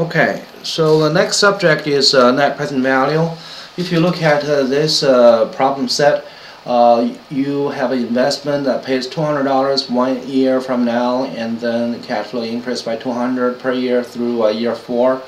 Okay, so the next subject is net present value. If you look at this problem set, you have an investment that pays $200 1 year from now, and then the cash flow increase by $200 per year through year 4.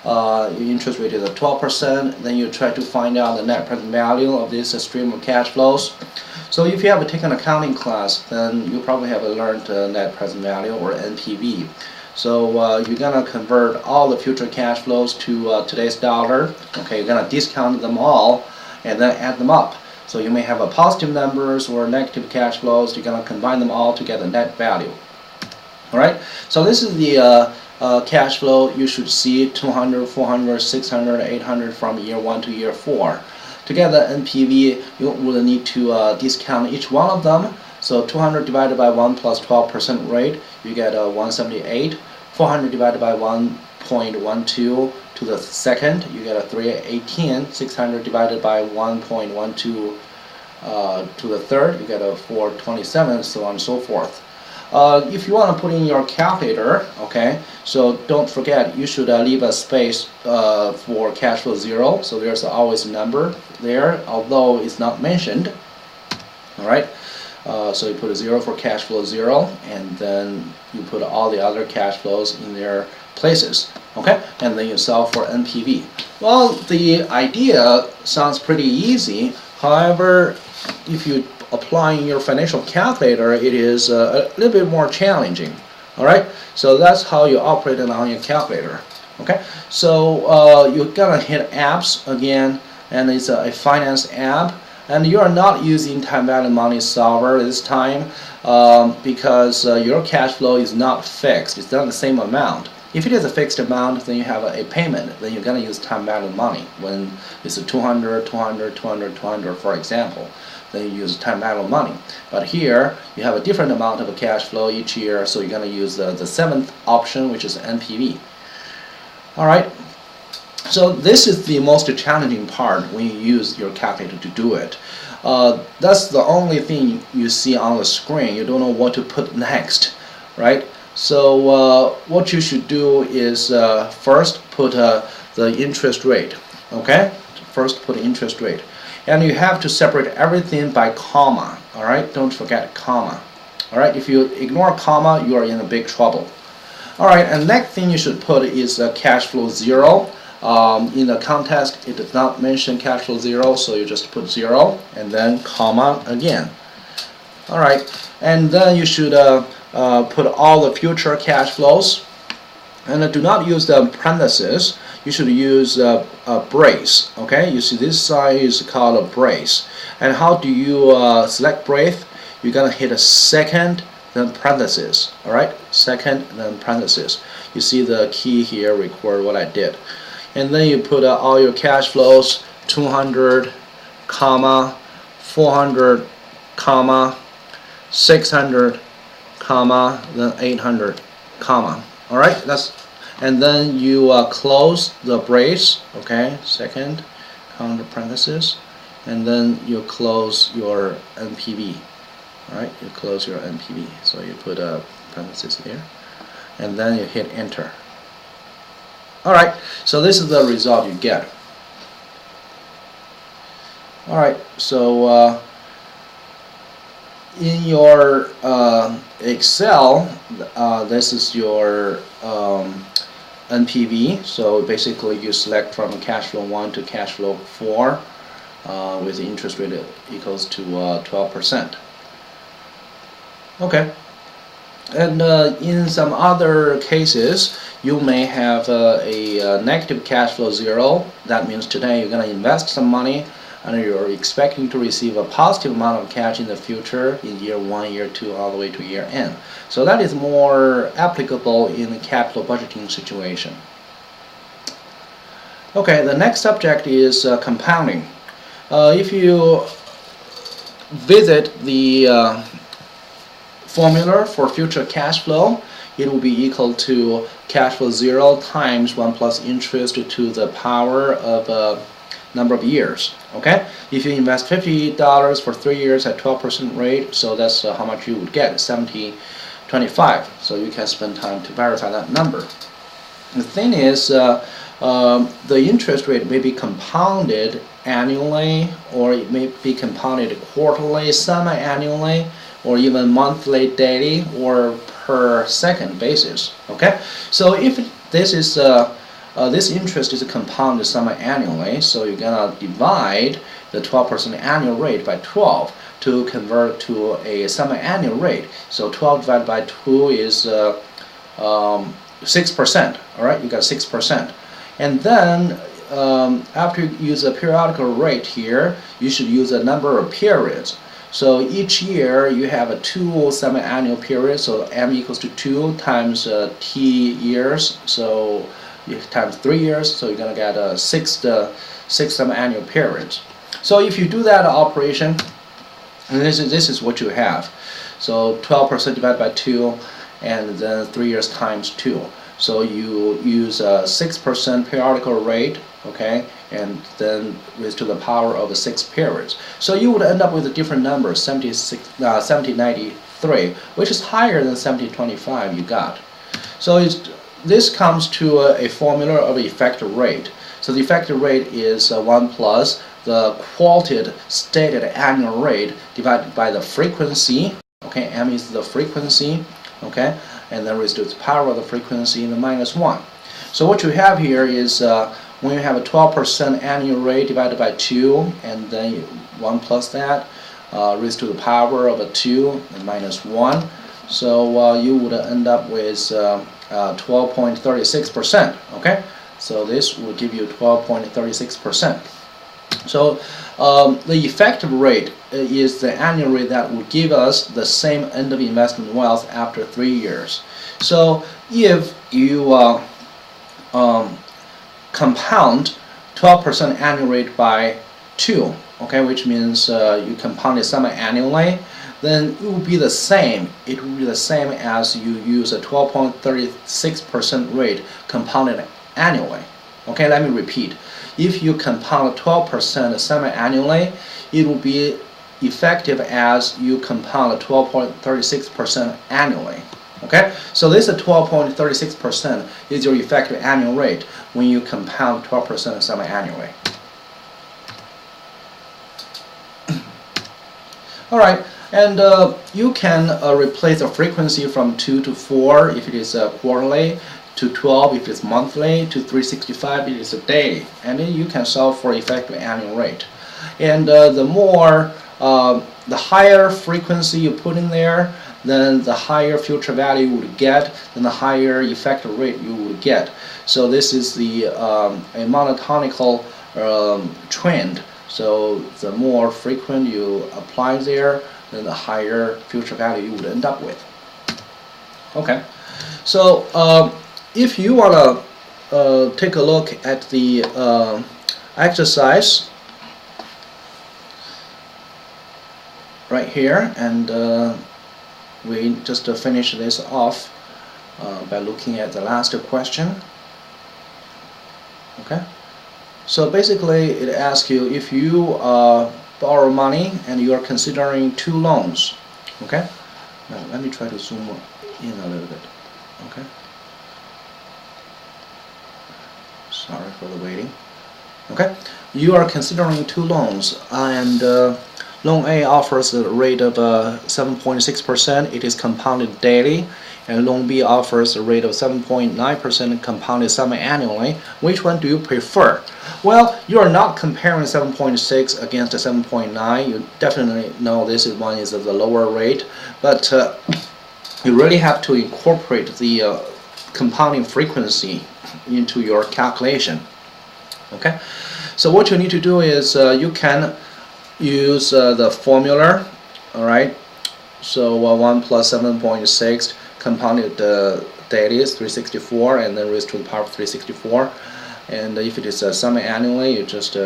Your interest rate is at 12%. Then you try to find out the net present value of this stream of cash flows. So if you have taken accounting class, then you probably have learned net present value, or NPV. So you're gonna convert all the future cash flows to today's dollar. Okay, you're gonna discount them all and then add them up. So you may have a positive numbers or negative cash flows. You're gonna combine them all to get the net value. All right. So this is the cash flow. You should see 200, 400, 600, 800 from year 1 to year 4. To get the NPV, you will need to discount each one of them. So 200 divided by 1 plus 12% rate, you get 178. 400 divided by 1.12 to the second, you get a 318. 600 divided by 1.12 to the third, you get a 427, so on and so forth. If you want to put in your calculator, okay, so don't forget you should leave a space for cash flow 0. So there's always a number there, although it's not mentioned. All right. So you put a 0 for cash flow 0, and then you put all the other cash flows in their places, okay? And then you solve for NPV. Well, the idea sounds pretty easy. However, if you apply in your financial calculator, it is a little bit more challenging. All right? So that's how you operate it on your calculator. Okay? So you're gonna hit apps again, and it's a finance app. And you are not using time value money solver this time because your cash flow is not fixed. It's not the same amount. If it is a fixed amount, then you have a payment. Then you're going to use time value money. When it's a 200, 200, 200, 200, for example, then you use time value money. But here, you have a different amount of cash flow each year, so you're going to use the 7th option, which is NPV. All right. So this is the most challenging part when you use your calculator to do it. That's the only thing you see on the screen. You don't know what to put next, right? So what you should do is first put the interest rate, okay? First put interest rate. And you have to separate everything by comma, all right? Don't forget comma, all right? If you ignore comma, you are in a big trouble. All right, and next thing you should put is cash flow 0. In the context, it does not mention cash flow 0, so you just put 0 and then comma again. All right, and then you should put all the future cash flows, and do not use the parentheses. You should use a brace. Okay, you see this side is called a brace. And how do you select brace? You're gonna hit a second, then parentheses. All right, second, then parentheses. You see the key here. Record what I did. And then you put all your cash flows, 200, comma, 400, comma, 600, comma, then 800, comma. All right, and then you close the brace, okay, second, counter parenthesis, and then you close your NPV. All right, you close your NPV. So you put a parenthesis here, and then you hit enter. Alright, so this is the result you get. Alright, so in your Excel, this is your NPV. So basically you select from cash flow 1 to cash flow 4 with the interest rate equals to 12%. Okay. And in some other cases, you may have a negative cash flow 0. That means today you're going to invest some money and you're expecting to receive a positive amount of cash in the future in year 1, year 2, all the way to year end. So that is more applicable in a capital budgeting situation. Okay, the next subject is compounding. If you visit the formula for future cash flow, it will be equal to cash flow 0 times 1 plus interest to the power of a number of years. Okay, if you invest $50 for 3 years at 12% rate, so that's how much you would get, 70.25. So you can spend time to verify that number. The thing is, the interest rate may be compounded annually, or it may be compounded quarterly, semi-annually, or even monthly, daily, or per second basis. Okay, so if this is this interest is compounded semi-annually, so you're gonna divide the 12% annual rate by 12 to convert to a semi-annual rate. So 12 divided by 2 is 6%. All right, you got 6%. And then after you use a periodical rate here, you should use a number of periods. So each year you have a 2 semi-annual periods, so m equals to 2 times t years, so you times 3 years, so you're going to get 6 semi-annual periods. So if you do that operation, and this is what you have. So 12% divided by 2, and then 3 years times 2. So you use a 6% periodical rate, okay, and then raised to the power of 6 periods. So you would end up with a different number, 1793, which is higher than 1725 you got. So this comes to a formula of effective rate. So the effective rate is 1 plus the quoted stated annual rate divided by the frequency. Okay, m is the frequency. Okay, and then raised to the power of the frequency in the minus 1. So what you have here is when you have a 12% annual rate divided by 2, and then 1 plus that, raised to the power of a 2 and minus 1. So you would end up with 12.36%. Okay, so this will give you 12.36%. So the effective rate is the annual rate that will give us the same end of investment wealth after 3 years. So if you compound 12% annual rate by 2, okay, which means you compound it semi-annually, then it will be the same. It will be the same as you use a 12.36% rate compounded annually. Okay, let me repeat. If you compound 12% semi-annually, it will be effective as you compound 12.36% annually. Okay, so this 12.36% is your effective annual rate when you compound 12% semi-annually. All right, and you can replace the frequency from 2 to 4 if it is quarterly, to 12 if it's monthly, to 365 if it's a daily, and then you can solve for effective annual rate. And the higher frequency you put in there, then the higher future value you would get, then the higher effective rate you would get. So this is the a monotonical trend. So the more frequent you apply there, then the higher future value you would end up with. Okay, so if you want to take a look at the exercise right here, and we just finish this off by looking at the last question. Okay, so basically it asks you if you borrow money and you are considering 2 loans. Okay, now let me try to zoom in a little bit. Okay, sorry for the waiting. Okay, you are considering 2 loans, and loan A offers a rate of 7.6%. It is compounded daily, and loan B offers a rate of 7.9% compounded semi-annually. Which one do you prefer? Well, you are not comparing 7.6 against 7.9. You definitely know this one is the lower rate, but you really have to incorporate the compounding frequency into your calculation. Okay, so what you need to do is you can use the formula. All right, so 1 plus 7.6 compounded daily is 364, and then raised to the power of 364. And if it is semi-annually, you just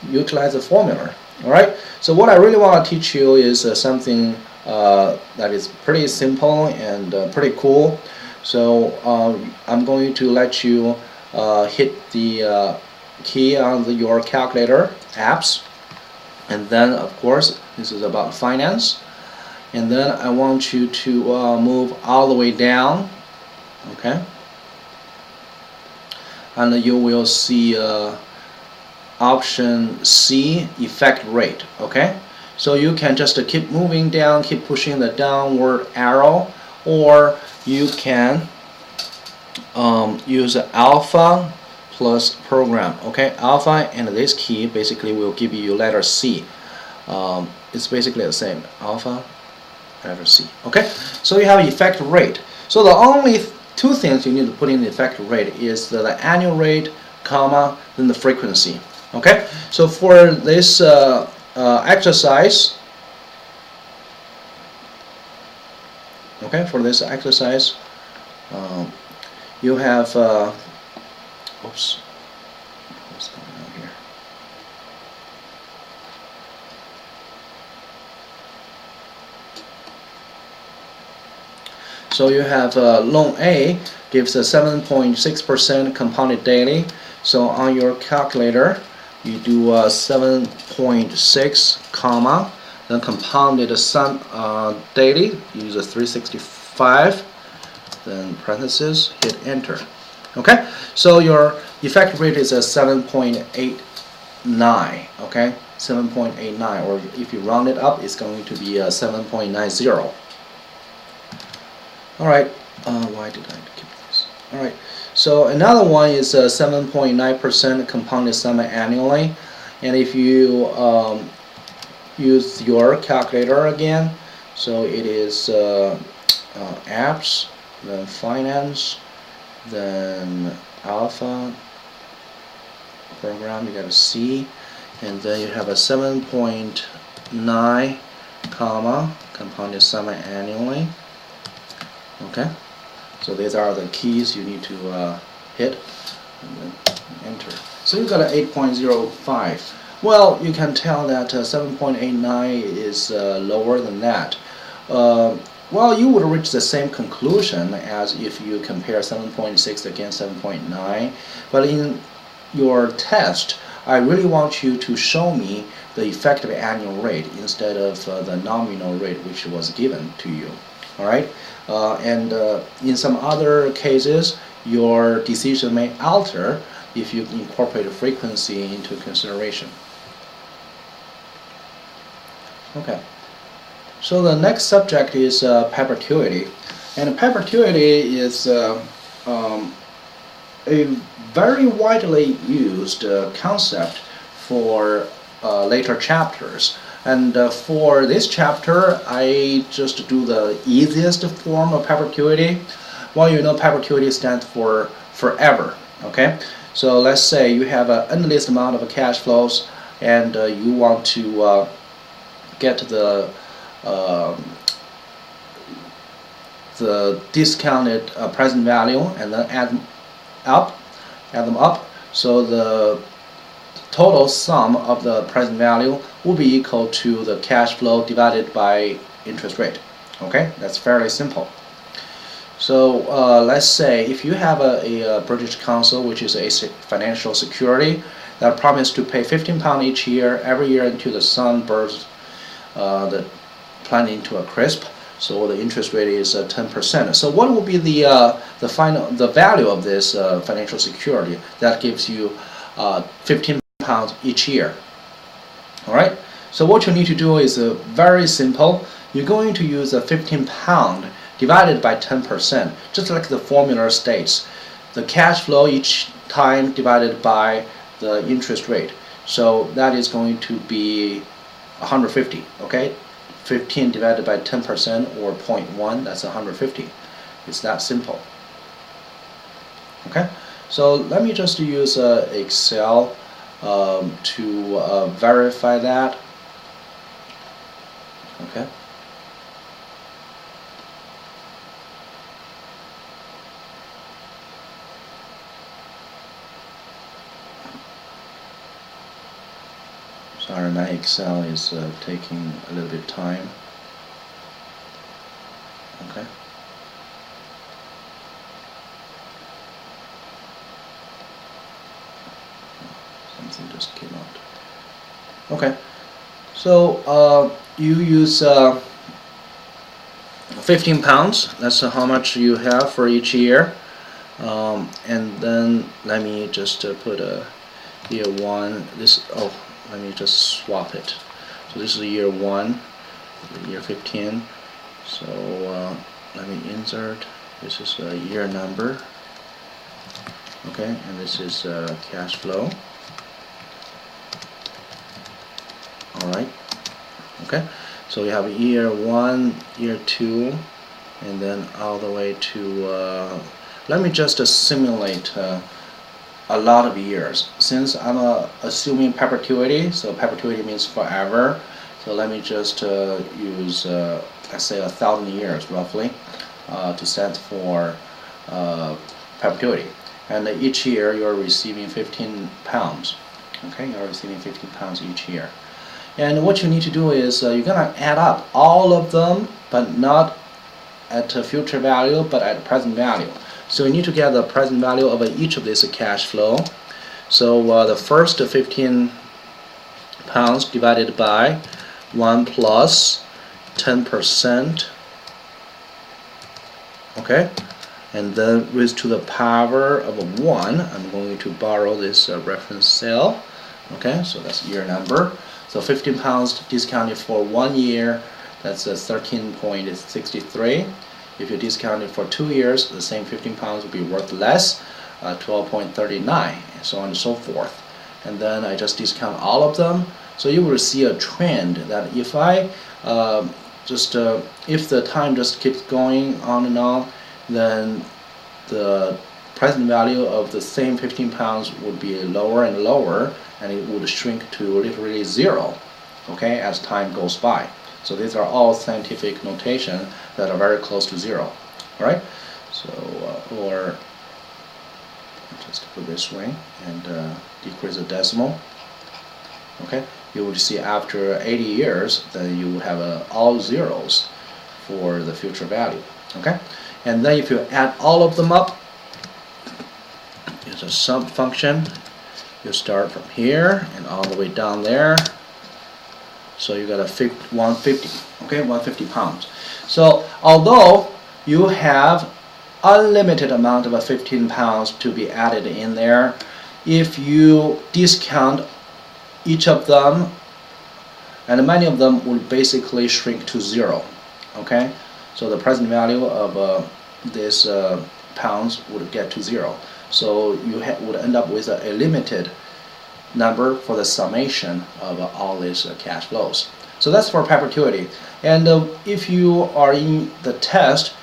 utilize the formula. All right, so what I really want to teach you is something that is pretty simple and pretty cool. So I'm going to let you hit the key on your calculator apps, and then of course this is about finance, and then I want you to move all the way down. Okay, and you will see option C, effect rate. Okay, so you can just keep moving down, keep pushing the downward arrow, or you can use alpha plus program. Okay, alpha and this key basically will give you letter C. It's basically the same, alpha letter C. Okay, so you have effect rate. So the only two things you need to put in the effect rate is the annual rate, comma, then the frequency. Okay, so for this exercise, okay, for this exercise, you have oops, what's going on here? So you have loan A gives a 7.6% compounded daily. So on your calculator, you do 7.6 comma, then compounded sum daily, use a 365, then parentheses, hit enter. Okay, so your effective rate is a 7.89. Okay, 7.89, or if you round it up, it's going to be 7.90. All right, why did I keep this? All right, so another one is 7.9% compounded sum annually, and if you use your calculator again, so it is apps, then finance, then alpha program, you got a C, and then you have a 7.9 comma compounded sum annually. Okay, so these are the keys you need to hit and then enter. So you got an 8.05. Well, you can tell that 7.89 is lower than that. Well, you would reach the same conclusion as if you compare 7.6 against 7.9, but in your test, I really want you to show me the effective annual rate instead of the nominal rate which was given to you. All right, and in some other cases, your decision may alter if you incorporate frequency into consideration. Okay. So the next subject is perpetuity, and perpetuity is a very widely used concept for later chapters. And for this chapter, I just do the easiest form of perpetuity. Well, you know, perpetuity stands for forever. Okay, so let's say you have an endless amount of cash flows, and you want to get the discounted present value and then add them up, so the total sum of the present value will be equal to the cash flow divided by interest rate. Okay, that's fairly simple. So let's say if you have a British Council, which is a financial security that promised to pay £15 each year, every year until the sun burns the planet into a crisp, so the interest rate is 10%. So what will be the value of this financial security that gives you £15 each year? All right. So what you need to do is very simple. You're going to use a £15 divided by 10%, just like the formula states. The cash flow each time divided by the interest rate. So that is going to be 150. Okay. 15 divided by 10%, or 0.1, that's 150. It's that simple. Okay, so let me just use Excel to verify that. Okay. Sorry, my Excel is taking a little bit of time. Okay. Something just came out. Okay. So you use £15. That's how much you have for each year. And then let me just put a year 1. Let me just swap it. So this is year 1, year 15. So let me insert. This is a year number. Okay, and this is cash flow. Alright. Okay, so we have year 1, year 2, and then all the way to let me just simulate a lot of years. Since I'm assuming perpetuity, so perpetuity means forever, so let me just use let's say 1,000 years roughly to set for perpetuity. And each year you're receiving 15 pounds. Okay, you're receiving 15 pounds each year. And what you need to do is you're gonna add up all of them, but not at a future value, but at present value. So you need to get the present value of each of these cash flow. So the first 15 pounds divided by 1 plus 10%. Okay, and then raised to the power of 1. I'm going to borrow this reference cell. Okay, so that's year number. So 15 pounds discounted for 1 year, that's 13.63. If you discount it for 2 years, the same 15 pounds will be worth less, 12.39, and so on and so forth. And then I just discount all of them. So you will see a trend that if I if the time just keeps going on and on, then the present value of the same 15 pounds would be lower and lower, and it would shrink to literally 0, okay, as time goes by. So these are all scientific notation that are very close to 0. Alright? So, or just put this way and decrease the decimal. Okay? You will see after 80 years, then you will have all zeros for the future value. Okay? And then if you add all of them up, it's a sum function. You start from here and all the way down there. So you got a 150, okay, 150 pounds. So although you have unlimited amount of 15 pounds to be added in there, if you discount each of them, and many of them will basically shrink to 0. Okay, so the present value of this pounds would get to 0. So you would end up with a limited number for the summation of all these cash flows. So that's for perpetuity. And if you are in the test,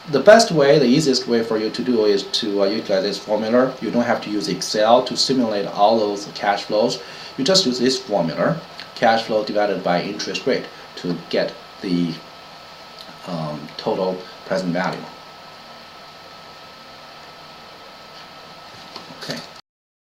the best way, the easiest way for you to do is to utilize this formula. You don't have to use Excel to simulate all those cash flows. You just use this formula, cash flow divided by interest rate, to get the total present value. Okay.